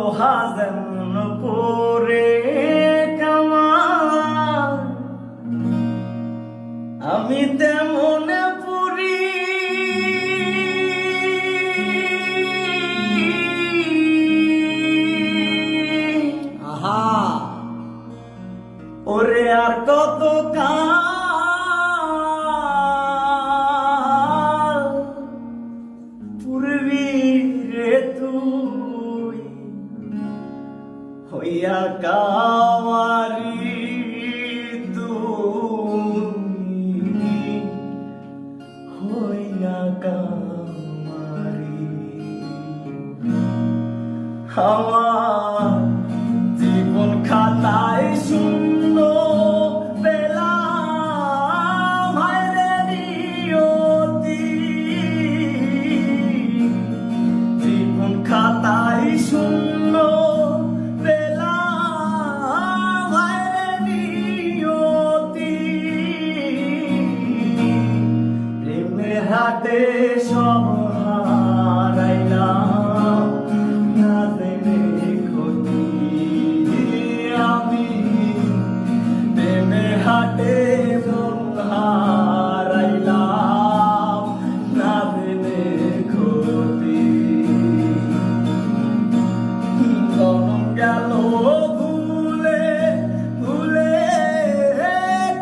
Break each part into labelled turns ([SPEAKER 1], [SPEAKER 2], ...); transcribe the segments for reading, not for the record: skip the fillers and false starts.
[SPEAKER 1] লোহা যেমন পরে কামার, আমি তেমন পুরি।
[SPEAKER 2] আহা
[SPEAKER 1] ওরে আর কত কাল পূর্বী রে তুই হইয়া কামারি, তুই হইয়া কামারি। আমার জীবন খাতায় শূন্য পেলাম হায়রে নিয়তি, জীবন খাতায় শূন্য পেলাম হায়রে নিয়তি। প্রেমের হাটে সব হারাইলাম, না জেনে ক্ষতি আমি। প্রেমের হাটে সব হারাইলাম, না জেনে ক্ষতি। জনম গেল ভুলে ভুলে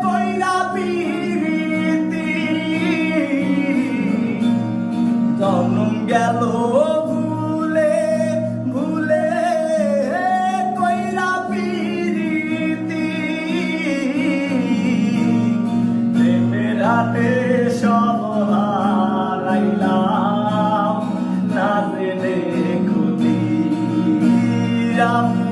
[SPEAKER 1] কইরা পিরিতি, জনম গেল ভুলে ভুলে কইরা পিরিতি। প্রেমের হাটে সব হারাইলাম, না জেনে ক্ষতি আমি।